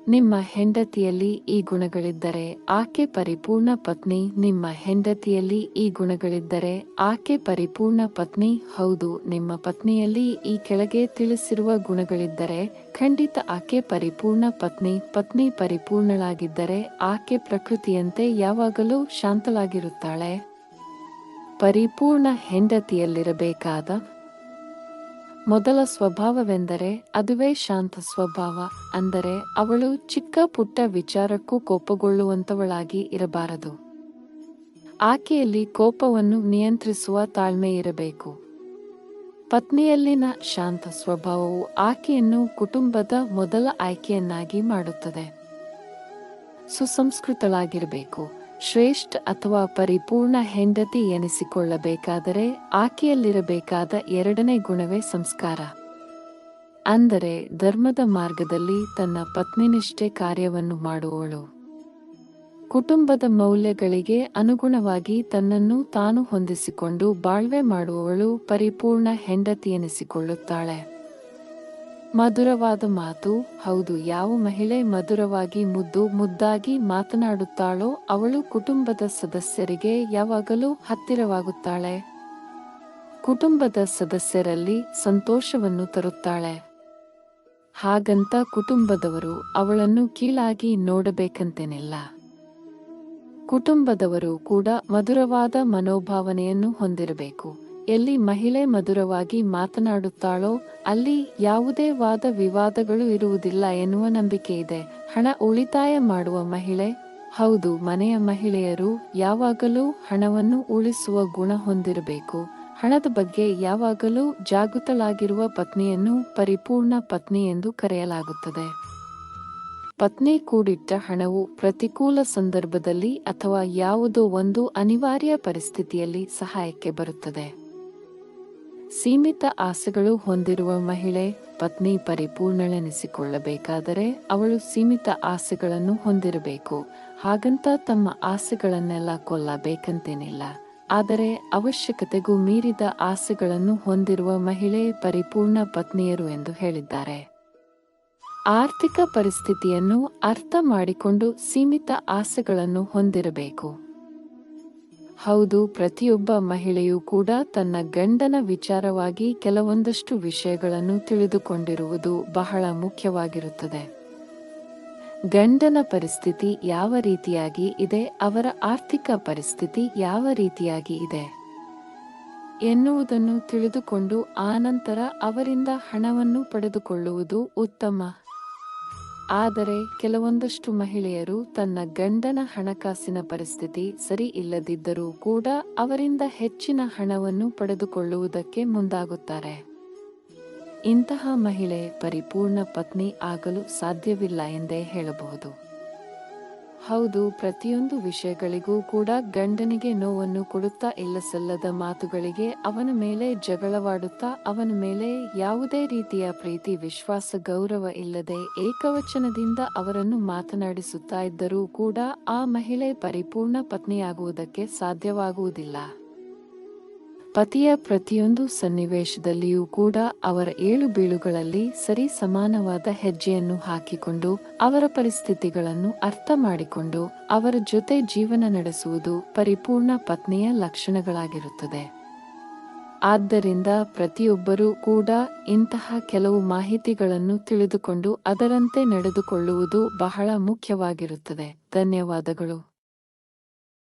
ನಿಮ್ಮ ಹೆಂಡತಿಯಲ್ಲಿ ಈ ಗುಣಗಳಿದ್ದರೆ ಆಕೆ ಪರಿಪೂರ್ಣ ಪತ್ನಿ. ನಿಮ್ಮ ಹೆಂಡತಿಯಲ್ಲಿ ಈ ಗುಣಗಳಿದ್ದರೆ ಆಕೆ ಪರಿಪೂರ್ಣ ಪತ್ನಿ. ಹೌದು, ನಿಮ್ಮ ಪತ್ನಿಯಲ್ಲಿ ಈ ಕೆಳಗೆ ತಿಳಿಸಿರುವ ಗುಣಗಳಿದ್ದರೆ ಖಂಡಿತ ಆಕೆ ಪರಿಪೂರ್ಣ ಪತ್ನಿ. ಪತ್ನಿ ಪರಿಪೂರ್ಣಳಾಗಿದ್ದರೆ ಆಕೆ ಪ್ರಕೃತಿಯಂತೆ ಯಾವಾಗಲೂ ಶಾಂತಳಾಗಿರುತ್ತಾಳೆ. ಪರಿಪೂರ್ಣ ಹೆಂಡತಿಯಲ್ಲಿರಬೇಕಾದ ಮೊದಲ ಸ್ವಭಾವವೆಂದರೆ ಅದುವೇ ಶಾಂತ ಸ್ವಭಾವ. ಅಂದರೆ ಅವಳು ಚಿಕ್ಕ ಪುಟ್ಟ ವಿಚಾರಕ್ಕೂ ಕೋಪಗೊಳ್ಳುವಂತವಳಾಗಿ ಇರಬಾರದು. ಆಕೆಯಲ್ಲಿ ಕೋಪವನ್ನು ನಿಯಂತ್ರಿಸುವ ತಾಳ್ಮೆ ಇರಬೇಕು. ಪತ್ನಿಯಲ್ಲಿನ ಶಾಂತ ಸ್ವಭಾವವು ಆಕೆಯನ್ನು ಕುಟುಂಬದ ಮೊದಲ ಆಯ್ಕೆಯನ್ನಾಗಿ ಮಾಡುತ್ತದೆ. ಸುಸಂಸ್ಕೃತಳಾಗಿರಬೇಕು. ಶ್ರೇಷ್ಠ ಅಥವಾ ಪರಿಪೂರ್ಣ ಹೆಂಡತಿ ಎನಿಸಿಕೊಳ್ಳಬೇಕಾದರೆ ಆಕೆಯಲ್ಲಿರಬೇಕಾದ ಎರಡನೇ ಗುಣವೇ ಸಂಸ್ಕಾರ. ಅಂದರೆ ಧರ್ಮದ ಮಾರ್ಗದಲ್ಲಿ ತನ್ನ ಪತ್ನಿನಿಷ್ಠೆ ಕಾರ್ಯವನ್ನು ಮಾಡುವವಳು. ಕುಟುಂಬದ ಮೌಲ್ಯಗಳಿಗೆ ಅನುಗುಣವಾಗಿ ತನ್ನನ್ನು ತಾನು ಹೊಂದಿಸಿಕೊಂಡು ಬಾಳ್ವೆ ಮಾಡುವವಳು ಪರಿಪೂರ್ಣ ಹೆಂಡತಿ ಎನಿಸಿಕೊಳ್ಳುತ್ತಾಳೆ. ಮಧುರವಾದ ಮಾತು. ಹೌದು, ಯಾವ ಮಹಿಳೆ ಮಧುರವಾಗಿ ಮುದ್ದಾಗಿ ಮಾತನಾಡುತ್ತಾಳೋ ಅವಳು ಕುಟುಂಬದ ಸದಸ್ಯರಿಗೆ ಯಾವಾಗಲೂ ಹತ್ತಿರವಾಗುತ್ತಾಳೆ. ಕುಟುಂಬದ ಸದಸ್ಯರಲ್ಲಿ ಸಂತೋಷವನ್ನು ತರುತ್ತಾಳೆ. ಹಾಗಂತ ಕುಟುಂಬದವರು ಅವಳನ್ನು ಕೀಳಾಗಿ ನೋಡಬೇಕಂತೇನಿಲ್ಲ. ಕುಟುಂಬದವರು ಕೂಡ ಮಧುರವಾದ ಮನೋಭಾವನೆಯನ್ನು ಹೊಂದಿರಬೇಕು. ಎಲ್ಲಿ ಮಹಿಳೆ ಮಧುರವಾಗಿ ಮಾತನಾಡುತ್ತಾಳೋ ಅಲ್ಲಿ ಯಾವುದೇ ವಾದ ವಿವಾದಗಳು ಇರುವುದಿಲ್ಲ ಎನ್ನುವ ನಂಬಿಕೆ ಇದೆ. ಹಣ ಉಳಿತಾಯ ಮಾಡುವ ಮಹಿಳೆ. ಹೌದು, ಮನೆಯ ಮಹಿಳೆಯರು ಯಾವಾಗಲೂ ಹಣವನ್ನು ಉಳಿಸುವ ಗುಣ ಹೊಂದಿರಬೇಕು. ಹಣದ ಬಗ್ಗೆ ಯಾವಾಗಲೂ ಜಾಗೃತಳಾಗಿರುವ ಪತ್ನಿಯನ್ನು ಪರಿಪೂರ್ಣ ಪತ್ನಿ ಎಂದು ಕರೆಯಲಾಗುತ್ತದೆ. ಪತ್ನಿ ಕೂಡಿಟ್ಟ ಹಣವು ಪ್ರತಿಕೂಲ ಸಂದರ್ಭದಲ್ಲಿ ಅಥವಾ ಯಾವುದೋ ಒಂದು ಅನಿವಾರ್ಯ ಪರಿಸ್ಥಿತಿಯಲ್ಲಿ ಸಹಾಯಕ್ಕೆ ಬರುತ್ತದೆ. ಸೀಮಿತ ಆಸೆಗಳು ಹೊಂದಿರುವ ಮಹಿಳೆ ಪತ್ನಿ ಪರಿಪೂರ್ಣಳೆನಿಸಿಕೊಳ್ಳಬೇಕಾದರೆ ಅವಳು ಸೀಮಿತ ಆಸೆಗಳನ್ನು ಹೊಂದಿರಬೇಕು. ಹಾಗಂತ ತಮ್ಮ ಆಸೆಗಳನ್ನೆಲ್ಲ ಕೊಲ್ಲಬೇಕಂತೇನಿಲ್ಲ. ಆದರೆ ಅವಶ್ಯಕತೆಗೂ ಮೀರಿದ ಆಸೆಗಳನ್ನು ಹೊಂದಿರುವ ಮಹಿಳೆ ಪರಿಪೂರ್ಣ ಪತ್ನಿಯರು ಎಂದು ಹೇಳಿದ್ದಾರೆ. ಆರ್ಥಿಕ ಪರಿಸ್ಥಿತಿಯನ್ನು ಅರ್ಥ ಮಾಡಿಕೊಂಡು ಸೀಮಿತ ಆಸೆಗಳನ್ನು ಹೊಂದಿರಬೇಕು. ಹೌದು, ಪ್ರತಿಯೊಬ್ಬ ಮಹಿಳೆಯೂ ಕೂಡ ತನ್ನ ಗಂಡನ ವಿಚಾರವಾಗಿ ಕೆಲವೊಂದಷ್ಟು ವಿಷಯಗಳನ್ನು ತಿಳಿದುಕೊಂಡಿರುವುದು ಬಹಳ ಮುಖ್ಯವಾಗಿರುತ್ತದೆ. ಗಂಡನ ಪರಿಸ್ಥಿತಿ ಯಾವ ರೀತಿಯಾಗಿ ಇದೆ, ಅವರ ಆರ್ಥಿಕ ಪರಿಸ್ಥಿತಿ ಯಾವ ರೀತಿಯಾಗಿ ಇದೆ ಎನ್ನುವುದನ್ನು ತಿಳಿದುಕೊಂಡು ಆನಂತರ ಅವರಿಂದ ಹಣವನ್ನು ಪಡೆದುಕೊಳ್ಳುವುದು ಉತ್ತಮ. ಆದರೆ ಕೆಲವೊಂದಷ್ಟು ಮಹಿಳೆಯರು ತನ್ನ ಗಂಡನ ಹಣಕಾಸಿನ ಪರಿಸ್ಥಿತಿ ಸರಿ ಇಲ್ಲದಿದ್ದರೂ ಕೂಡ ಅವರಿಂದ ಹೆಚ್ಚಿನ ಹಣವನ್ನು ಪಡೆದುಕೊಳ್ಳುವುದಕ್ಕೆ ಮುಂದಾಗುತ್ತಾರೆ. ಇಂತಹ ಮಹಿಳೆ ಪರಿಪೂರ್ಣ ಪತ್ನಿ ಆಗಲು ಸಾಧ್ಯವಿಲ್ಲ ಎಂದೇ ಹೇಳಬಹುದು. ಹೌದು, ಪ್ರತಿಯೊಂದು ವಿಷಯಗಳಿಗೂ ಕೂಡ ಗಂಡನಿಗೆ ನೋವನ್ನು ಕೊಡುತ್ತಾ ಇಲ್ಲಸಲ್ಲದ ಮಾತುಗಳಿಗೆ ಅವನ ಮೇಲೆ ಜಗಳವಾಡುತ್ತಾ ಅವನ ಮೇಲೆ ಯಾವುದೇ ರೀತಿಯ ಪ್ರೀತಿ ವಿಶ್ವಾಸ ಗೌರವ ಇಲ್ಲದೆ ಏಕವಚನದಿಂದ ಅವರನ್ನು ಮಾತನಾಡಿಸುತ್ತಾ ಇದ್ದರೂ ಕೂಡ ಆ ಮಹಿಳೆ ಪರಿಪೂರ್ಣ ಪತ್ನಿಯಾಗುವುದಕ್ಕೆ ಸಾಧ್ಯವಾಗುವುದಿಲ್ಲ. ಪತಿಯ ಪ್ರತಿಯೊಂದು ಸನ್ನಿವೇಶದಲ್ಲಿಯೂ ಕೂಡ ಅವರ ಏಳು ಬೀಳುಗಳಲ್ಲಿ ಸರಿ ಸಮಾನವಾದ ಹೆಜ್ಜೆಯನ್ನು ಹಾಕಿಕೊಂಡು ಅವರ ಪರಿಸ್ಥಿತಿಗಳನ್ನು ಅರ್ಥ ಮಾಡಿಕೊಂಡು ಅವರ ಜೊತೆ ಜೀವನ ನಡೆಸುವುದು ಪರಿಪೂರ್ಣ ಪತ್ನಿಯ ಲಕ್ಷಣಗಳಾಗಿರುತ್ತದೆ. ಆದ್ದರಿಂದ ಪ್ರತಿಯೊಬ್ಬರೂ ಕೂಡ ಇಂತಹ ಕೆಲವು ಮಾಹಿತಿಗಳನ್ನು ತಿಳಿದುಕೊಂಡು ಅದರಂತೆ ನಡೆದುಕೊಳ್ಳುವುದು ಬಹಳ ಮುಖ್ಯವಾಗಿರುತ್ತದೆ. ಧನ್ಯವಾದಗಳು.